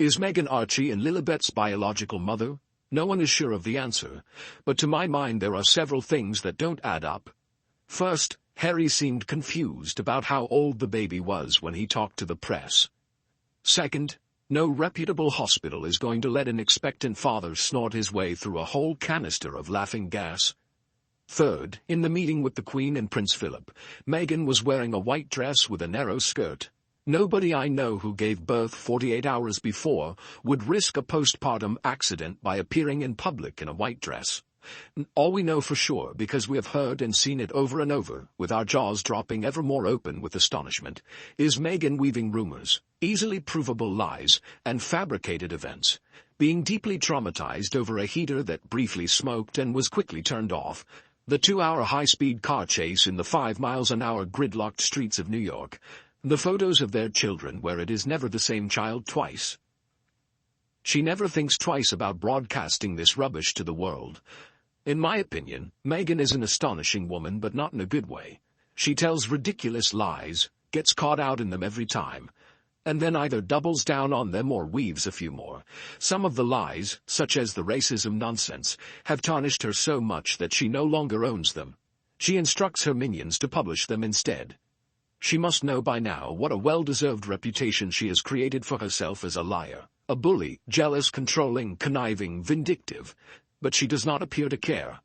Is Meghan Archie and Lilibet's biological mother? No one is sure of the answer, but to my mind there are several things that don't add up. First, Harry seemed confused about how old the baby was when he talked to the press. Second, no reputable hospital is going to let an expectant father snort his way through a whole canister of laughing gas. Third, in the meeting with the Queen and Prince Philip, Meghan was wearing a white dress with a narrow skirt. Nobody I know who gave birth 48 hours before would risk a postpartum accident by appearing in public in a white dress. All we know for sure, because we have heard and seen it over and over, with our jaws dropping ever more open with astonishment, is Meghan weaving rumors, easily provable lies, and fabricated events, being deeply traumatized over a heater that briefly smoked and was quickly turned off, the 2-hour high-speed car chase in the 5 miles an hour gridlocked streets of New York, the photos of their children where it is never the same child twice. She never thinks twice about broadcasting this rubbish to the world. In my opinion, Meghan is an astonishing woman, but not in a good way. She tells ridiculous lies, gets caught out in them every time, and then either doubles down on them or weaves a few more. Some of the lies, such as the racism nonsense, have tarnished her so much that she no longer owns them. She instructs her minions to publish them instead. She must know by now what a well-deserved reputation she has created for herself as a liar, a bully, jealous, controlling, conniving, vindictive, but she does not appear to care.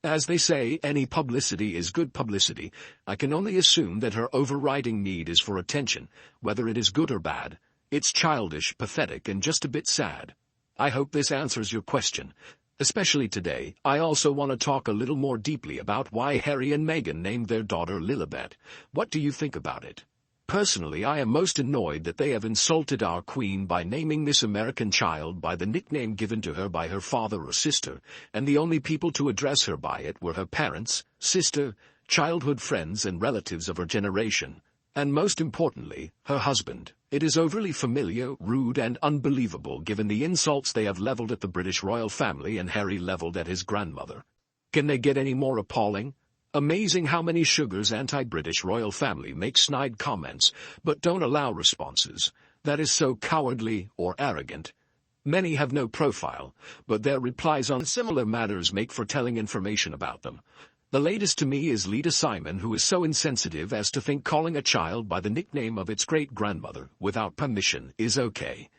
As they say, any publicity is good publicity. I can only assume that her overriding need is for attention, whether it is good or bad. It's childish, pathetic, and just a bit sad. I hope this answers your question. Especially today, I also want to talk a little more deeply about why Harry and Meghan named their daughter Lilibet. What do you think about it? Personally, I am most annoyed that they have insulted our queen by naming this American child by the nickname given to her by her father or sister, and the only people to address her by it were her parents, sister, childhood friends and relatives of her generation, and most importantly, her husband. It is overly familiar, rude and unbelievable given the insults they have leveled at the British royal family and Harry leveled at his grandmother. Can they get any more appalling? Amazing how many sugars anti-British royal family make snide comments, but don't allow responses. That is so cowardly or arrogant. Many have no profile, but their replies on similar matters make for telling information about them. The latest to me is Lita Simon, who is so insensitive as to think calling a child by the nickname of its great-grandmother, without permission, is okay.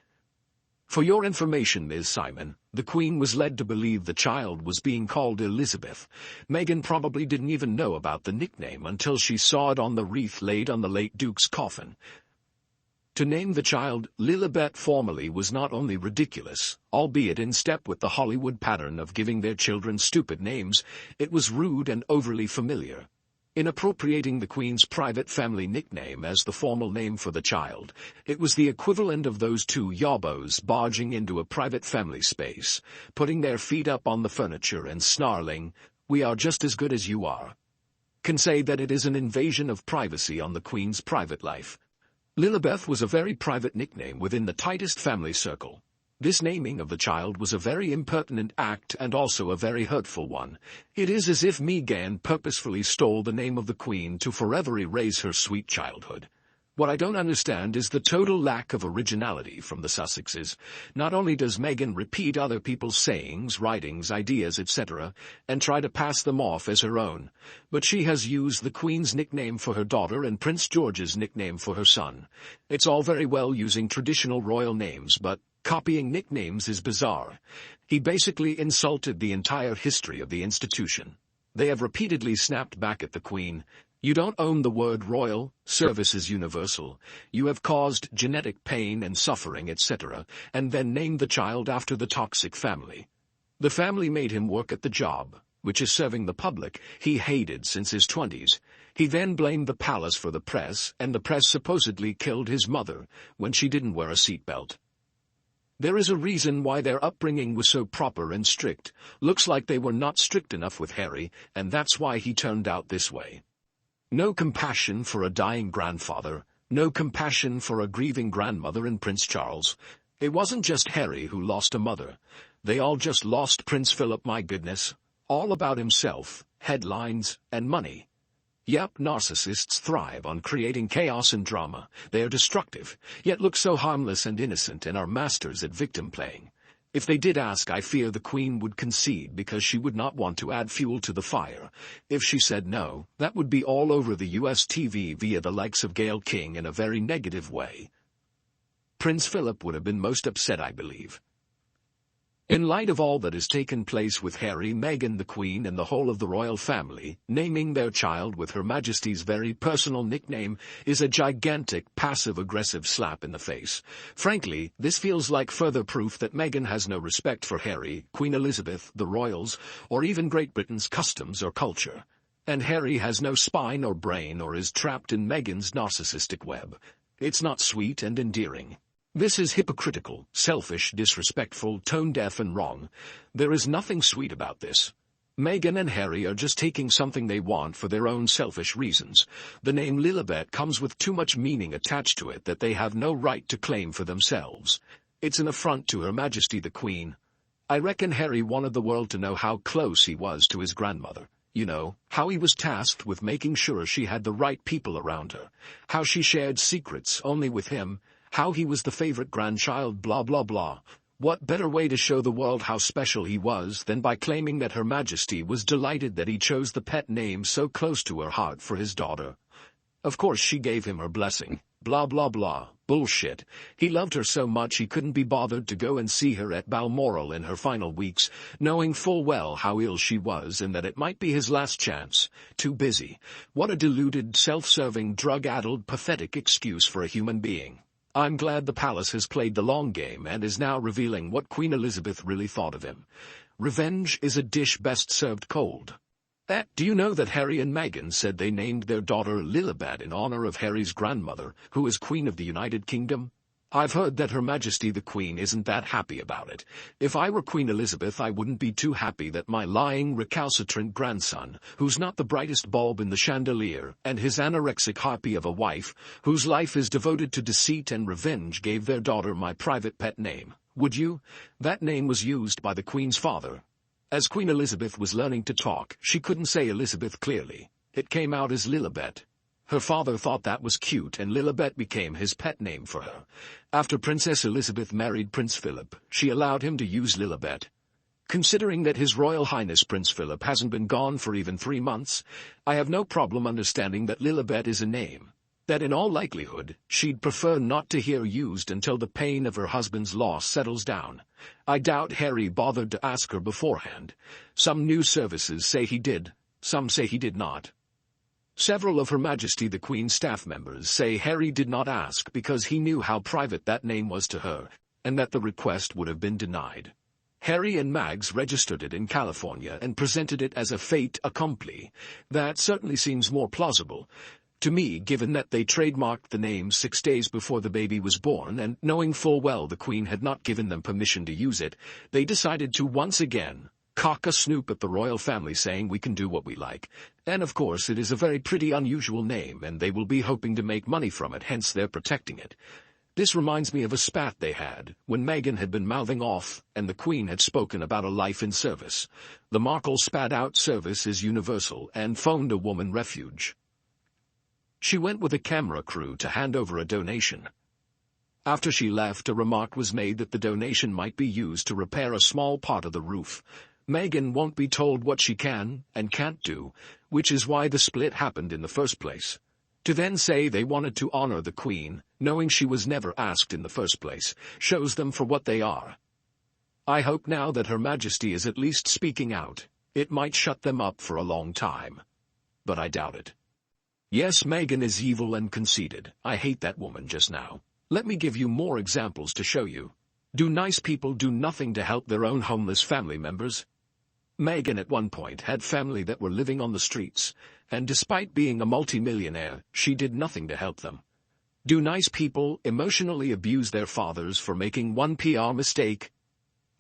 For your information, Ms. Simon, the Queen was led to believe the child was being called Elizabeth. Meghan probably didn't even know about the nickname until she saw it on the wreath laid on the late Duke's coffin. To name the child Lilibet formally was not only ridiculous, albeit in step with the Hollywood pattern of giving their children stupid names, it was rude and overly familiar. In appropriating the Queen's private family nickname as the formal name for the child, it was the equivalent of those two yobos barging into a private family space, putting their feet up on the furniture and snarling, "We are just as good as you are." Can say that it is an invasion of privacy on the Queen's private life. Lilibet was a very private nickname within the tightest family circle. This naming of the child was a very impertinent act and also a very hurtful one. It is as if Meghan purposefully stole the name of the Queen to forever erase her sweet childhood. What I don't understand is the total lack of originality from the Sussexes. Not only does Meghan repeat other people's sayings, writings, ideas, etc., and try to pass them off as her own, but she has used the Queen's nickname for her daughter and Prince George's nickname for her son. It's all very well using traditional royal names, but copying nicknames is bizarre. He basically insulted the entire history of the institution. They have repeatedly snapped back at the Queen. You don't own the word royal, service is universal, you have caused genetic pain and suffering, etc., and then named the child after the toxic family. The family made him work at the job, which is serving the public, he hated since his 20s. He then blamed the palace for the press, and the press supposedly killed his mother when she didn't wear a seatbelt. There is a reason why their upbringing was so proper and strict. Looks like they were not strict enough with Harry, and that's why he turned out this way. No compassion for a dying grandfather, no compassion for a grieving grandmother in Prince Charles. It wasn't just Harry who lost a mother. They all just lost Prince Philip, my goodness. All about himself, headlines, and money. Yep, narcissists thrive on creating chaos and drama. They are destructive, yet look so harmless and innocent and are masters at victim playing. If they did ask, I fear the Queen would concede because she would not want to add fuel to the fire. If she said no, that would be all over the US TV via the likes of Gayle King in a very negative way. Prince Philip would have been most upset, I believe. In light of all that has taken place with Harry, Meghan, the Queen, and the whole of the royal family, naming their child with Her Majesty's very personal nickname is a gigantic passive-aggressive slap in the face. Frankly, this feels like further proof that Meghan has no respect for Harry, Queen Elizabeth, the royals, or even Great Britain's customs or culture. And Harry has no spine or brain or is trapped in Meghan's narcissistic web. It's not sweet and endearing. This is hypocritical, selfish, disrespectful, tone-deaf and wrong. There is nothing sweet about this. Meghan and Harry are just taking something they want for their own selfish reasons. The name Lilibet comes with too much meaning attached to it that they have no right to claim for themselves. It's an affront to Her Majesty the Queen. I reckon Harry wanted the world to know how close he was to his grandmother. You know, how he was tasked with making sure she had the right people around her. How she shared secrets only with him. How he was the favorite grandchild, blah blah blah. What better way to show the world how special he was than by claiming that Her Majesty was delighted that he chose the pet name so close to her heart for his daughter. Of course she gave him her blessing. Blah blah blah. Bullshit. He loved her so much he couldn't be bothered to go and see her at Balmoral in her final weeks, knowing full well how ill she was and that it might be his last chance. Too busy. What a deluded, self-serving, drug-addled, pathetic excuse for a human being. I'm glad the palace has played the long game and is now revealing what Queen Elizabeth really thought of him. Revenge is a dish best served cold. Do you know that Harry and Meghan said they named their daughter Lilibet in honor of Harry's grandmother, who is Queen of the United Kingdom? I've heard that Her Majesty the Queen isn't that happy about it. If I were Queen Elizabeth, I wouldn't be too happy that my lying, recalcitrant grandson, who's not the brightest bulb in the chandelier, and his anorexic harpy of a wife, whose life is devoted to deceit and revenge, gave their daughter my private pet name. Would you? That name was used by the Queen's father. As Queen Elizabeth was learning to talk, she couldn't say Elizabeth clearly. It came out as Lilibet. Her father thought that was cute and Lilibet became his pet name for her. After Princess Elizabeth married Prince Philip, she allowed him to use Lilibet. Considering that His Royal Highness Prince Philip hasn't been gone for even 3 months, I have no problem understanding that Lilibet is a name that in all likelihood she'd prefer not to hear used until the pain of her husband's loss settles down. I doubt Harry bothered to ask her beforehand. Some news services say he did, some say he did not. Several of Her Majesty the Queen's staff members say Harry did not ask because he knew how private that name was to her, and that the request would have been denied. Harry and Mags registered it in California and presented it as a fait accompli. That certainly seems more plausible to me, given that they trademarked the name 6 days before the baby was born, and knowing full well the Queen had not given them permission to use it, they decided to once again cock a snoop at the royal family, saying we can do what we like. And of course it is a very pretty unusual name and they will be hoping to make money from it, hence they're protecting it. This reminds me of a spat they had, when Meghan had been mouthing off and the Queen had spoken about a life in service. The Markle spat out service is universal and phoned a woman refuge. She went with a camera crew to hand over a donation. After she left, a remark was made that the donation might be used to repair a small part of the roof. Meghan won't be told what she can and can't do, which is why the split happened in the first place. To then say they wanted to honor the Queen, knowing she was never asked in the first place, shows them for what they are. I hope now that Her Majesty is at least speaking out. It might shut them up for a long time. But I doubt it. Yes, Meghan is evil and conceited. I hate that woman just now. Let me give you more examples to show you. Do nice people do nothing to help their own homeless family members? Meghan at one point had family that were living on the streets, and despite being a multimillionaire, she did nothing to help them. Do nice people emotionally abuse their fathers for making one PR mistake?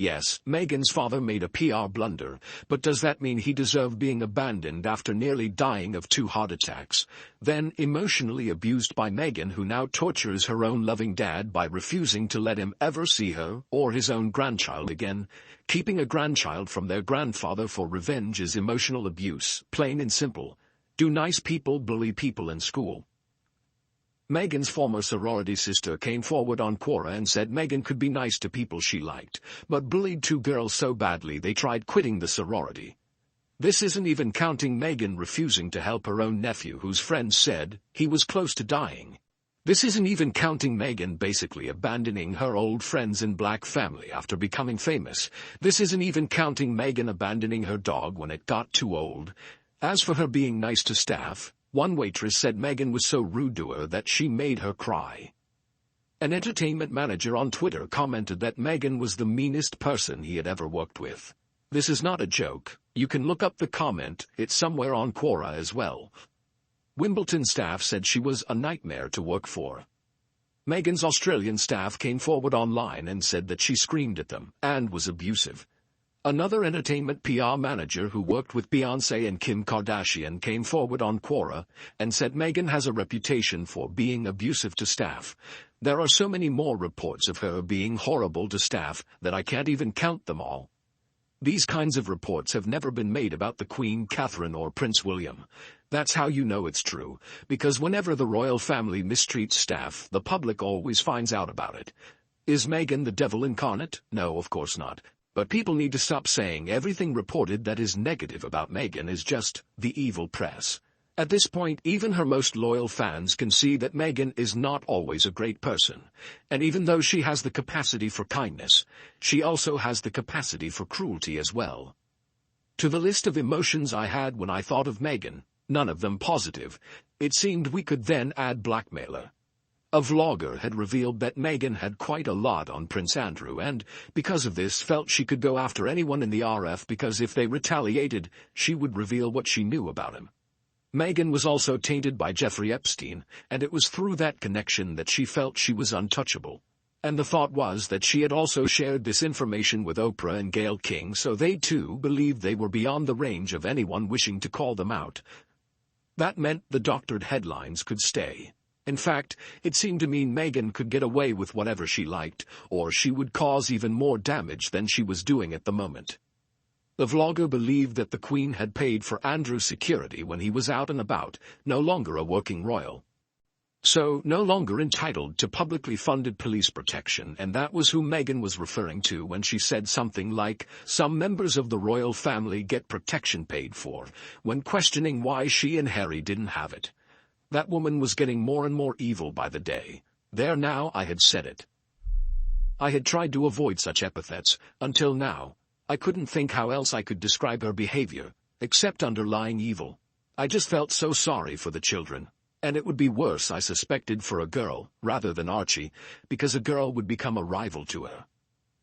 Yes, Meghan's father made a PR blunder, but does that mean he deserved being abandoned after nearly dying of 2 heart attacks, then emotionally abused by Meghan, who now tortures her own loving dad by refusing to let him ever see her or his own grandchild again? Keeping a grandchild from their grandfather for revenge is emotional abuse, plain and simple. Do nice people bully people in school? Meghan's former sorority sister came forward on Quora and said Meghan could be nice to people she liked, but bullied two girls so badly they tried quitting the sorority. This isn't even counting Meghan refusing to help her own nephew whose friends said he was close to dying. This isn't even counting Meghan basically abandoning her old friends in Black family after becoming famous. This isn't even counting Meghan abandoning her dog when it got too old. As for her being nice to staff, one waitress said Meghan was so rude to her that she made her cry. An entertainment manager on Twitter commented that Meghan was the meanest person he had ever worked with. This is not a joke. You can look up the comment, it's somewhere on Quora as well. Wimbledon staff said she was a nightmare to work for. Meghan's Australian staff came forward online and said that she screamed at them and was abusive. Another entertainment PR manager who worked with Beyoncé and Kim Kardashian came forward on Quora and said Meghan has a reputation for being abusive to staff. There are so many more reports of her being horrible to staff that I can't even count them all. These kinds of reports have never been made about the Queen Catherine or Prince William. That's how you know it's true, because whenever the royal family mistreats staff, the public always finds out about it. Is Meghan the devil incarnate? No, of course not. But people need to stop saying everything reported that is negative about Meghan is just the evil press. At this point, even her most loyal fans can see that Meghan is not always a great person. And even though she has the capacity for kindness, she also has the capacity for cruelty as well. To the list of emotions I had when I thought of Meghan, none of them positive, it seemed we could then add blackmailer. A vlogger had revealed that Meghan had quite a lot on Prince Andrew and, because of this, felt she could go after anyone in the RF because if they retaliated, she would reveal what she knew about him. Meghan was also tainted by Jeffrey Epstein, and it was through that connection that she felt she was untouchable. And the thought was that she had also shared this information with Oprah and Gayle King, so they too believed they were beyond the range of anyone wishing to call them out. That meant the doctored headlines could stay. In fact, it seemed to mean Meghan could get away with whatever she liked, or she would cause even more damage than she was doing at the moment. The vlogger believed that the Queen had paid for Andrew's security when he was out and about, no longer a working royal. So, no longer entitled to publicly funded police protection, and that was who Meghan was referring to when she said something like, some members of the royal family get protection paid for, when questioning why she and Harry didn't have it. That woman was getting more and more evil by the day. There now I had said it. I had tried to avoid such epithets, until now. I couldn't think how else I could describe her behavior, except underlying evil. I just felt so sorry for the children. And it would be worse, I suspected, for a girl, rather than Archie, because a girl would become a rival to her.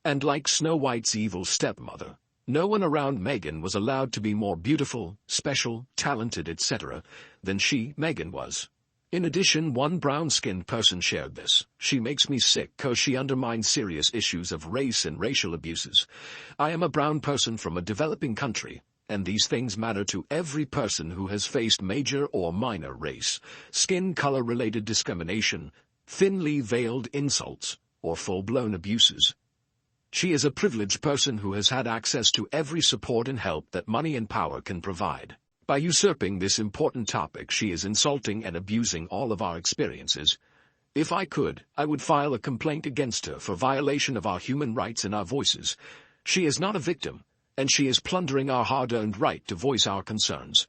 And like Snow White's evil stepmother, no one around Meghan was allowed to be more beautiful, special, talented, etc. than she, Meghan, was. In addition, one brown-skinned person shared this. She makes me sick 'cause she undermines serious issues of race and racial abuses. I am a brown person from a developing country, and these things matter to every person who has faced major or minor race, skin color-related discrimination, thinly veiled insults, or full-blown abuses. She is a privileged person who has had access to every support and help that money and power can provide. By usurping this important topic, she is insulting and abusing all of our experiences. If I could, I would file a complaint against her for violation of our human rights and our voices. She is not a victim, and she is plundering our hard-earned right to voice our concerns.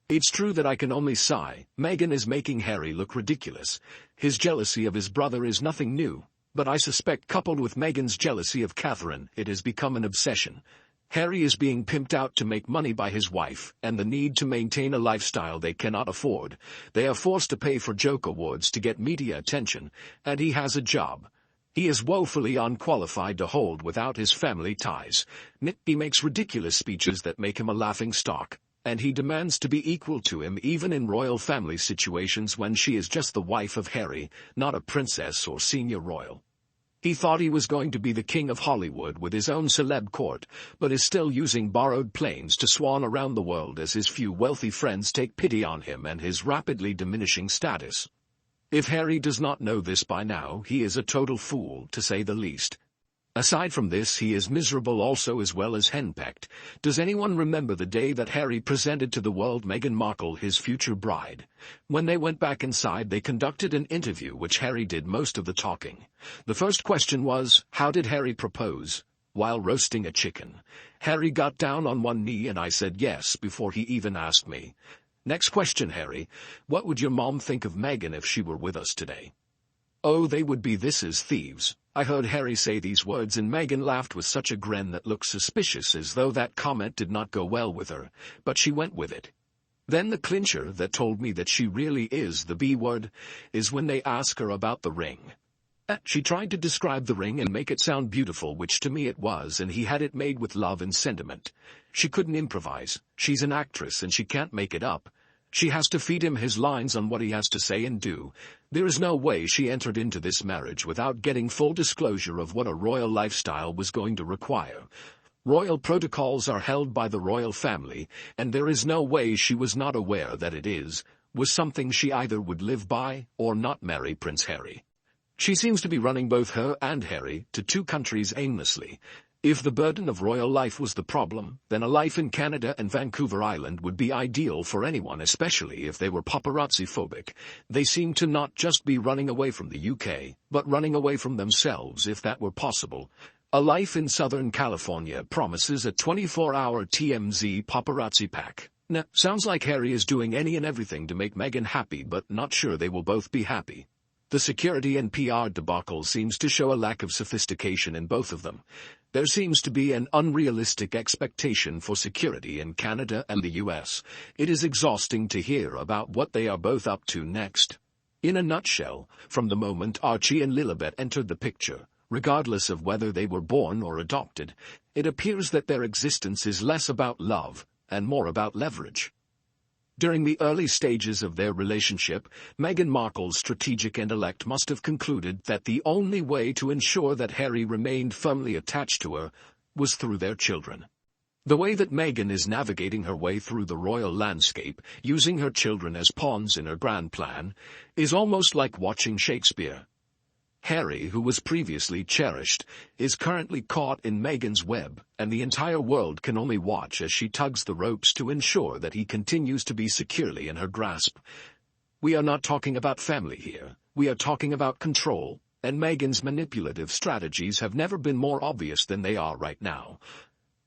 It's true that I can only sigh. Meghan is making Harry look ridiculous. His jealousy of his brother is nothing new. But I suspect coupled with Meghan's jealousy of Catherine, it has become an obsession. Harry is being pimped out to make money by his wife, and the need to maintain a lifestyle they cannot afford. They are forced to pay for joke awards to get media attention, and he has a job he is woefully unqualified to hold without his family ties. He makes ridiculous speeches that make him a laughing stock, and he demands to be equal to him even in royal family situations when she is just the wife of Harry, not a princess or senior royal. He thought he was going to be the king of Hollywood with his own celeb court, but is still using borrowed planes to swan around the world as his few wealthy friends take pity on him and his rapidly diminishing status. If Harry does not know this by now, he is a total fool, to say the least. Aside from this, he is miserable also as well as henpecked. Does anyone remember the day that Harry presented to the world Meghan Markle, his future bride? When they went back inside, they conducted an interview which Harry did most of the talking. The first question was, how did Harry propose? While roasting a chicken. Harry got down on one knee and I said yes before he even asked me. Next question, Harry. What would your mom think of Meghan if she were with us today? Oh, they would be this is thieves. I heard Harry say these words and Meghan laughed with such a grin that looked suspicious, as though that comment did not go well with her, but she went with it. Then the clincher that told me that she really is the B word is when they ask her about the ring. She tried to describe the ring and make it sound beautiful, which to me it was, and he had it made with love and sentiment. She couldn't improvise. She's an actress and she can't make it up. She has to feed him his lines on what he has to say and do. There is no way she entered into this marriage without getting full disclosure of what a royal lifestyle was going to require. Royal protocols are held by the royal family, and there is no way she was not aware that it was something she either would live by or not marry Prince Harry. She seems to be running both her and Harry to two countries aimlessly. If the burden of royal life was the problem, then a life in Canada and Vancouver Island would be ideal for anyone, especially if they were paparazzi-phobic. They seem to not just be running away from the UK, but running away from themselves if that were possible. A life in Southern California promises a 24-hour TMZ paparazzi pack. Now, sounds like Harry is doing any and everything to make Meghan happy, but not sure they will both be happy. The security and PR debacle seems to show a lack of sophistication in both of them. There seems to be an unrealistic expectation for security in Canada and the US. It is exhausting to hear about what they are both up to next. In a nutshell, from the moment Archie and Lilibet entered the picture, regardless of whether they were born or adopted, it appears that their existence is less about love and more about leverage. During the early stages of their relationship, Meghan Markle's strategic intellect must have concluded that the only way to ensure that Harry remained firmly attached to her was through their children. The way that Meghan is navigating her way through the royal landscape, using her children as pawns in her grand plan, is almost like watching Shakespeare. Harry, who was previously cherished, is currently caught in Meghan's web, and the entire world can only watch as she tugs the ropes to ensure that he continues to be securely in her grasp. We are not talking about family here. We are talking about control, and Meghan's manipulative strategies have never been more obvious than they are right now.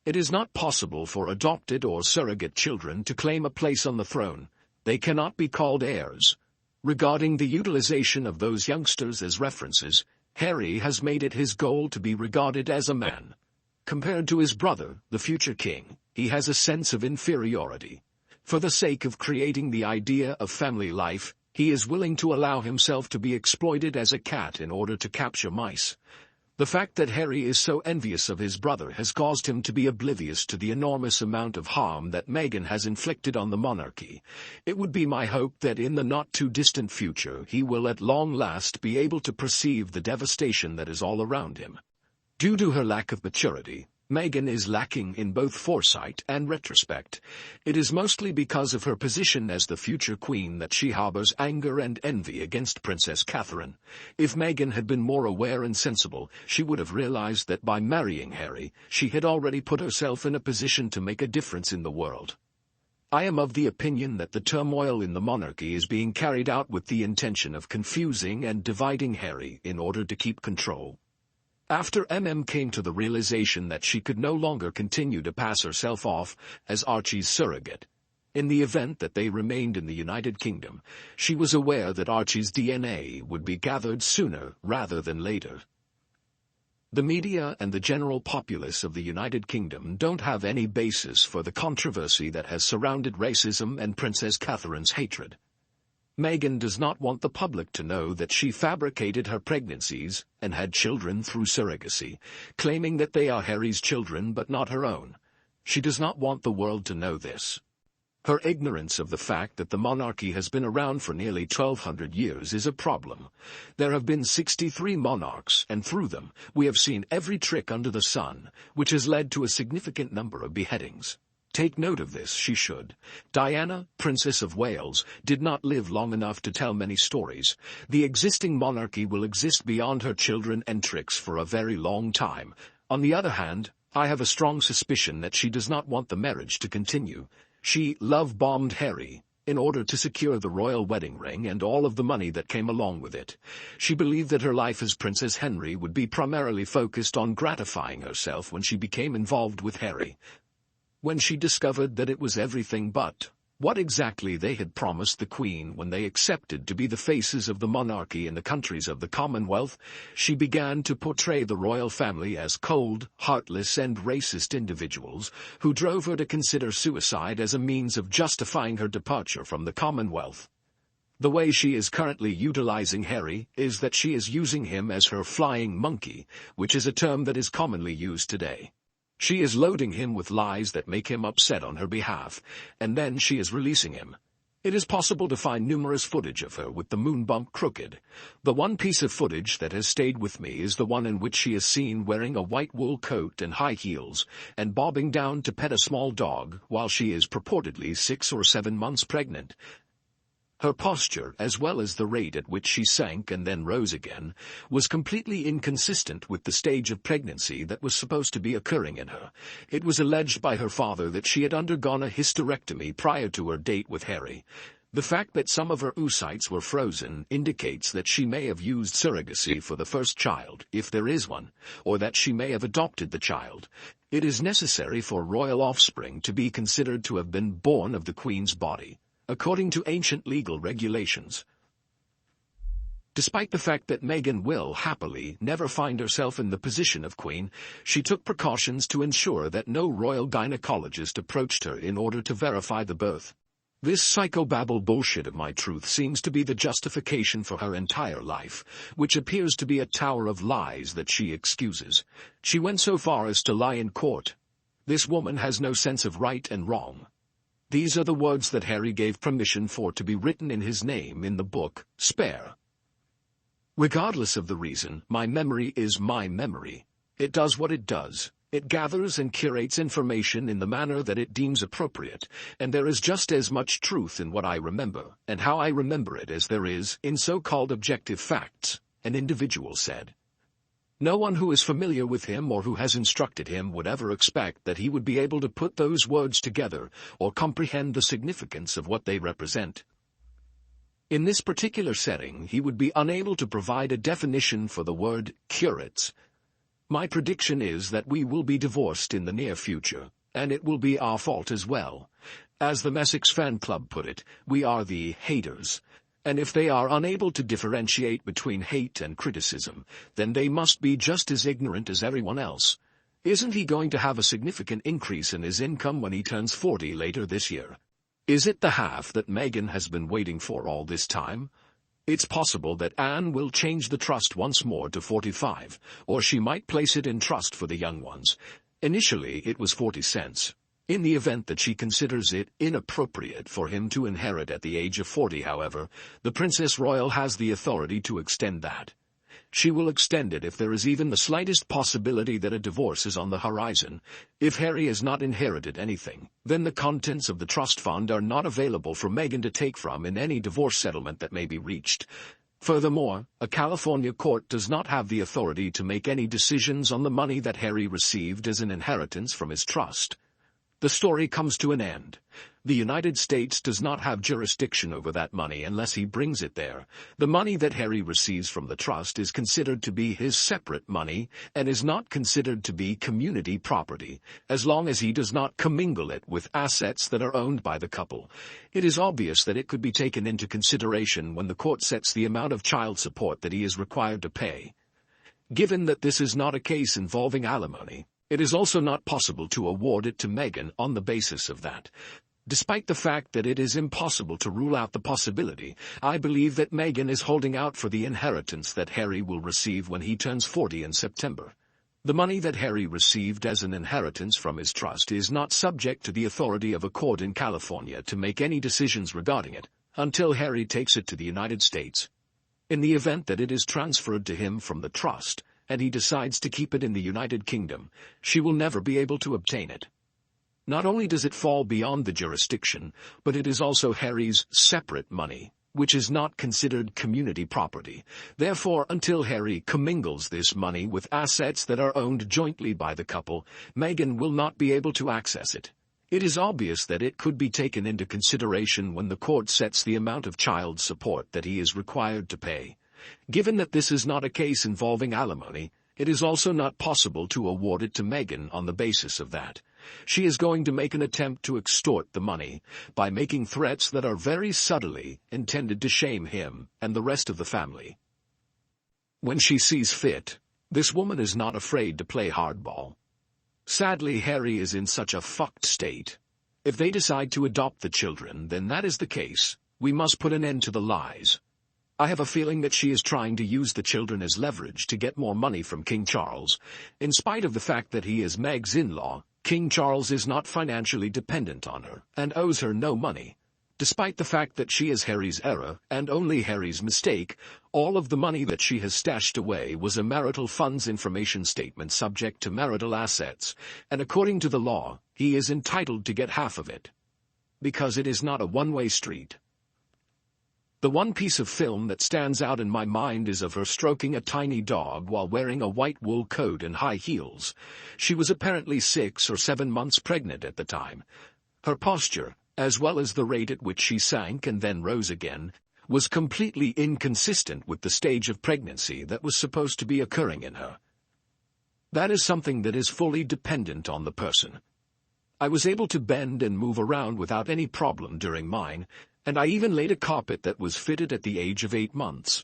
It is not possible for adopted or surrogate children to claim a place on the throne. They cannot be called heirs. Regarding the utilization of those youngsters as references, Harry has made it his goal to be regarded as a man. Compared to his brother, the future king, he has a sense of inferiority. For the sake of creating the idea of family life, he is willing to allow himself to be exploited as a cat in order to capture mice. The fact that Harry is so envious of his brother has caused him to be oblivious to the enormous amount of harm that Meghan has inflicted on the monarchy. It would be my hope that in the not-too-distant future he will at long last be able to perceive the devastation that is all around him. Due to her lack of maturity, Meghan is lacking in both foresight and retrospect. It is mostly because of her position as the future queen that she harbors anger and envy against Princess Catherine. If Meghan had been more aware and sensible, she would have realized that by marrying Harry, she had already put herself in a position to make a difference in the world. I am of the opinion that the turmoil in the monarchy is being carried out with the intention of confusing and dividing Harry in order to keep control. After came to the realization that she could no longer continue to pass herself off as Archie's surrogate, in the event that they remained in the United Kingdom, she was aware that Archie's DNA would be gathered sooner rather than later. The media and the general populace of the United Kingdom don't have any basis for the controversy that has surrounded racism and Princess Catherine's hatred. Meghan does not want the public to know that she fabricated her pregnancies and had children through surrogacy, claiming that they are Harry's children but not her own. She does not want the world to know this. Her ignorance of the fact that the monarchy has been around for nearly 1,200 years is a problem. There have been 63 monarchs, and through them, we have seen every trick under the sun, which has led to a significant number of beheadings. Take note of this, she should. Diana, Princess of Wales, did not live long enough to tell many stories. The existing monarchy will exist beyond her children and tricks for a very long time. On the other hand, I have a strong suspicion that she does not want the marriage to continue. She love-bombed Harry in order to secure the royal wedding ring and all of the money that came along with it. She believed that her life as Princess Henry would be primarily focused on gratifying herself when she became involved with Harry. When she discovered that it was everything but what exactly they had promised the Queen when they accepted to be the faces of the monarchy in the countries of the Commonwealth, she began to portray the royal family as cold, heartless and racist individuals who drove her to consider suicide as a means of justifying her departure from the Commonwealth. The way she is currently utilizing Harry is that she is using him as her flying monkey, which is a term that is commonly used today. She is loading him with lies that make him upset on her behalf, and then she is releasing him. It is possible to find numerous footage of her with the moon bump crooked. The one piece of footage that has stayed with me is the one in which she is seen wearing a white wool coat and high heels, and bobbing down to pet a small dog while she is purportedly 6 or 7 months pregnant. Her posture, as well as the rate at which she sank and then rose again, was completely inconsistent with the stage of pregnancy that was supposed to be occurring in her. It was alleged by her father that she had undergone a hysterectomy prior to her date with Harry. The fact that some of her oocytes were frozen indicates that she may have used surrogacy for the first child, if there is one, or that she may have adopted the child. It is necessary for royal offspring to be considered to have been born of the Queen's body, according to ancient legal regulations. Despite the fact that Meghan will happily never find herself in the position of Queen, she took precautions to ensure that no royal gynecologist approached her in order to verify the birth. This psychobabble bullshit of my truth seems to be the justification for her entire life, which appears to be a tower of lies that she excuses. She went so far as to lie in court. This woman has no sense of right and wrong. These are the words that Harry gave permission for to be written in his name in the book, Spare. Regardless of the reason, my memory is my memory. It does what it does. It gathers and curates information in the manner that it deems appropriate, and there is just as much truth in what I remember, and how I remember it, as there is in so-called objective facts, an individual said. No one who is familiar with him or who has instructed him would ever expect that he would be able to put those words together or comprehend the significance of what they represent. In this particular setting, he would be unable to provide a definition for the word curates. My prediction is that we will be divorced in the near future, and it will be our fault as well. As the Messex fan club put it, we are the haters. And if they are unable to differentiate between hate and criticism, then they must be just as ignorant as everyone else. Isn't he going to have a significant increase in his income when he turns 40 later this year? Is it the half that Meghan has been waiting for all this time? It's possible that Anne will change the trust once more to 45, or she might place it in trust for the young ones. Initially it was 40 cents. In the event that she considers it inappropriate for him to inherit at the age of 40, however, the Princess Royal has the authority to extend that. She will extend it if there is even the slightest possibility that a divorce is on the horizon. If Harry has not inherited anything, then the contents of the trust fund are not available for Meghan to take from in any divorce settlement that may be reached. Furthermore, a California court does not have the authority to make any decisions on the money that Harry received as an inheritance from his trust. The story comes to an end. The United States does not have jurisdiction over that money unless he brings it there. The money that Harry receives from the trust is considered to be his separate money and is not considered to be community property, as long as he does not commingle it with assets that are owned by the couple. It is obvious that it could be taken into consideration when the court sets the amount of child support that he is required to pay. Given that this is not a case involving alimony, it is also not possible to award it to Meghan on the basis of that. Despite the fact that it is impossible to rule out the possibility, I believe that Meghan is holding out for the inheritance that Harry will receive when he turns 40 in September. The money that Harry received as an inheritance from his trust is not subject to the authority of a court in California to make any decisions regarding it, until Harry takes it to the United States. In the event that it is transferred to him from the trust, and he decides to keep it in the United Kingdom, she will never be able to obtain it. Not only does it fall beyond the jurisdiction, but it is also Harry's separate money, which is not considered community property. Therefore, until Harry commingles this money with assets that are owned jointly by the couple, Meghan will not be able to access it. It is obvious that it could be taken into consideration when the court sets the amount of child support that he is required to pay. Given that this is not a case involving alimony, it is also not possible to award it to Meghan on the basis of that. She is going to make an attempt to extort the money by making threats that are very subtly intended to shame him and the rest of the family. When she sees fit, this woman is not afraid to play hardball. Sadly, Harry is in such a fucked state. If they decide to adopt the children, then that is the case. We must put an end to the lies. I have a feeling that she is trying to use the children as leverage to get more money from King Charles. In spite of the fact that he is Meg's in-law, King Charles is not financially dependent on her and owes her no money. Despite the fact that she is Harry's error and only Harry's mistake, all of the money that she has stashed away was a marital funds information statement subject to marital assets, and according to the law, he is entitled to get half of it. Because it is not a one-way street. The one piece of film that stands out in my mind is of her stroking a tiny dog while wearing a white wool coat and high heels. She was apparently 6 or 7 months pregnant at the time. Her posture, as well as the rate at which she sank and then rose again, was completely inconsistent with the stage of pregnancy that was supposed to be occurring in her. That is something that is fully dependent on the person. I was able to bend and move around without any problem during mine, and I even laid a carpet that was fitted at the age of 8 months.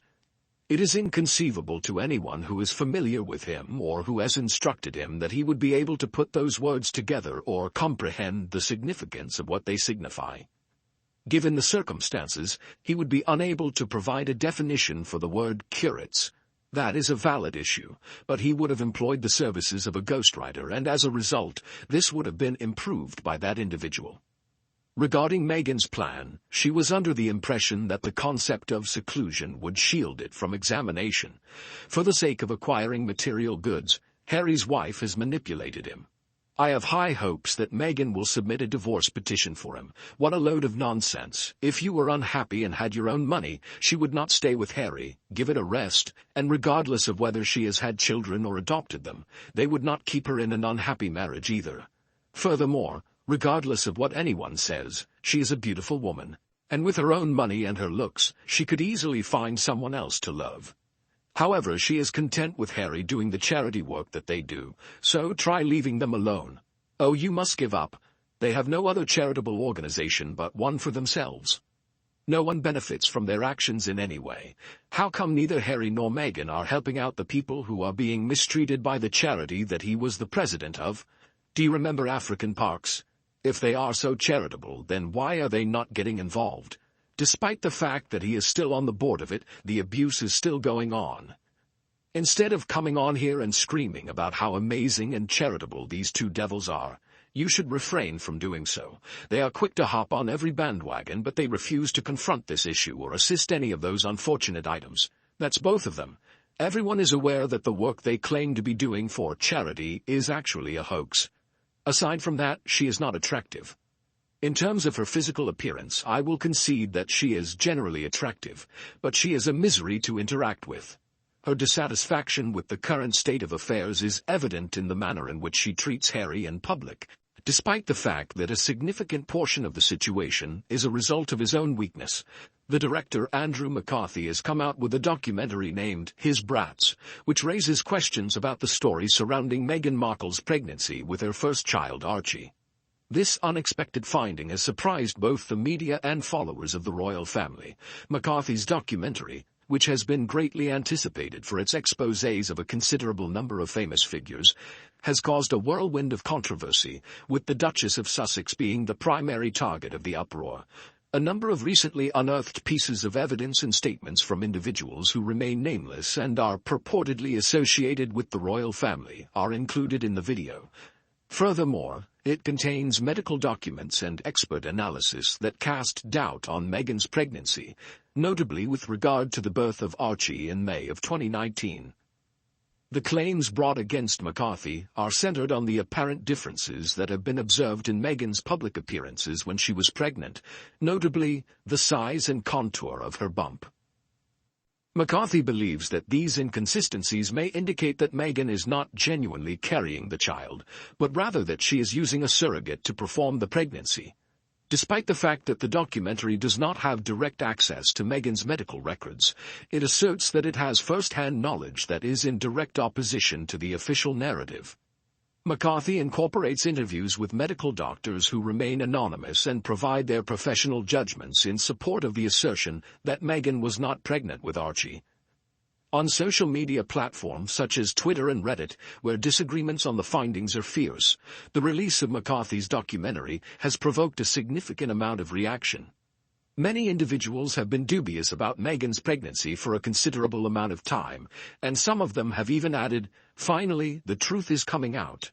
It is inconceivable to anyone who is familiar with him or who has instructed him that he would be able to put those words together or comprehend the significance of what they signify. Given the circumstances, he would be unable to provide a definition for the word curates. That is a valid issue, but he would have employed the services of a ghostwriter, and as a result, this would have been improved by that individual. Regarding Meghan's plan, she was under the impression that the concept of seclusion would shield it from examination. For the sake of acquiring material goods, Harry's wife has manipulated him. I have high hopes that Meghan will submit a divorce petition for him. What a load of nonsense. If you were unhappy and had your own money, she would not stay with Harry, give it a rest, and regardless of whether she has had children or adopted them, they would not keep her in an unhappy marriage either. Furthermore, regardless of what anyone says, she is a beautiful woman, and with her own money and her looks, she could easily find someone else to love. However, she is content with Harry doing the charity work that they do, so try leaving them alone. Oh, you must give up. They have no other charitable organization but one for themselves. No one benefits from their actions in any way. How come neither Harry nor Meghan are helping out the people who are being mistreated by the charity that he was the president of? Do you remember African Parks? If they are so charitable, then why are they not getting involved? Despite the fact that he is still on the board of it, the abuse is still going on. Instead of coming on here and screaming about how amazing and charitable these two devils are, you should refrain from doing so. They are quick to hop on every bandwagon, but they refuse to confront this issue or assist any of those unfortunate items. That's both of them. Everyone is aware that the work they claim to be doing for charity is actually a hoax. Aside from that, she is not attractive. In terms of her physical appearance, I will concede that she is generally attractive, but she is a misery to interact with. Her dissatisfaction with the current state of affairs is evident in the manner in which she treats Harry in public, despite the fact that a significant portion of the situation is a result of his own weakness. The director Andrew McCarthy has come out with a documentary named His Brats, which raises questions about the story surrounding Meghan Markle's pregnancy with her first child, Archie. This unexpected finding has surprised both the media and followers of the royal family. McCarthy's documentary, which has been greatly anticipated for its exposés of a considerable number of famous figures, has caused a whirlwind of controversy, with the Duchess of Sussex being the primary target of the uproar. A number of recently unearthed pieces of evidence and statements from individuals who remain nameless and are purportedly associated with the royal family are included in the video. Furthermore, it contains medical documents and expert analysis that cast doubt on Meghan's pregnancy, notably with regard to the birth of Archie in May of 2019. The claims brought against McCarthy are centered on the apparent differences that have been observed in Meghan's public appearances when she was pregnant, notably the size and contour of her bump. McCarthy believes that these inconsistencies may indicate that Meghan is not genuinely carrying the child, but rather that she is using a surrogate to perform the pregnancy. Despite the fact that the documentary does not have direct access to Meghan's medical records, it asserts that it has first-hand knowledge that is in direct opposition to the official narrative. McCarthy incorporates interviews with medical doctors who remain anonymous and provide their professional judgments in support of the assertion that Meghan was not pregnant with Archie. On social media platforms such as Twitter and Reddit, where disagreements on the findings are fierce, the release of McCarthy's documentary has provoked a significant amount of reaction. Many individuals have been dubious about Meghan's pregnancy for a considerable amount of time, and some of them have even added, "Finally, the truth is coming out."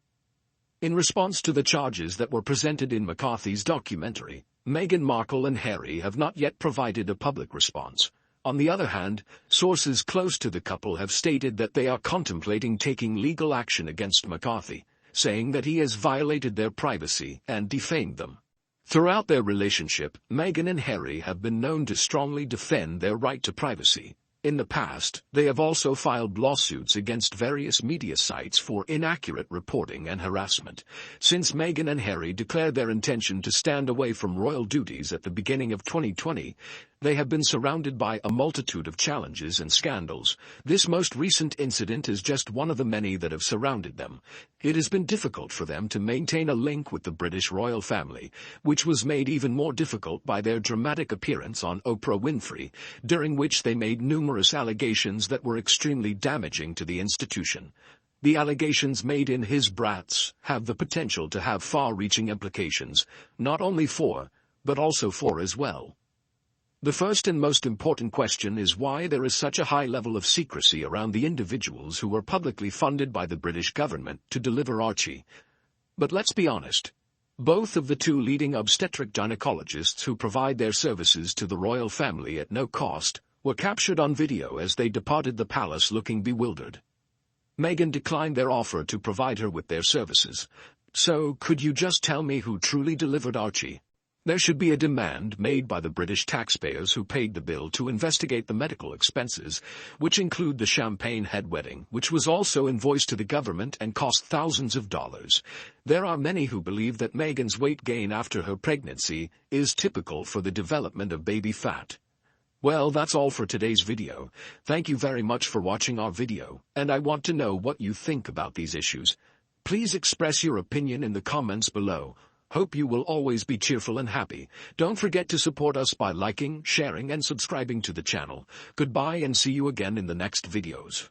In response to the charges that were presented in McCarthy's documentary, Meghan Markle and Harry have not yet provided a public response. On the other hand, sources close to the couple have stated that they are contemplating taking legal action against McCarthy, saying that he has violated their privacy and defamed them. Throughout their relationship, Meghan and Harry have been known to strongly defend their right to privacy. In the past, they have also filed lawsuits against various media sites for inaccurate reporting and harassment. Since Meghan and Harry declared their intention to stand away from royal duties at the beginning of 2020, they have been surrounded by a multitude of challenges and scandals. This most recent incident is just one of the many that have surrounded them. It has been difficult for them to maintain a link with the British royal family, which was made even more difficult by their dramatic appearance on Oprah Winfrey, during which they made numerous allegations that were extremely damaging to the institution. The allegations made in His Brats have the potential to have far-reaching implications, not only for, but also for as well. The first and most important question is why there is such a high level of secrecy around the individuals who were publicly funded by the British government to deliver Archie. But let's be honest. Both of the two leading obstetric gynecologists who provide their services to the royal family at no cost were captured on video as they departed the palace looking bewildered. Meghan declined their offer to provide her with their services. So, could you just tell me who truly delivered Archie? There should be a demand made by the British taxpayers who paid the bill to investigate the medical expenses, which include the champagne head wedding, which was also invoiced to the government and cost thousands of dollars. There are many who believe that Meghan's weight gain after her pregnancy is typical for the development of baby fat. Well, that's all for today's video. Thank you very much for watching our video, and I want to know what you think about these issues. Please express your opinion in the comments below. Hope you will always be cheerful and happy. Don't forget to support us by liking, sharing and subscribing to the channel. Goodbye and see you again in the next videos.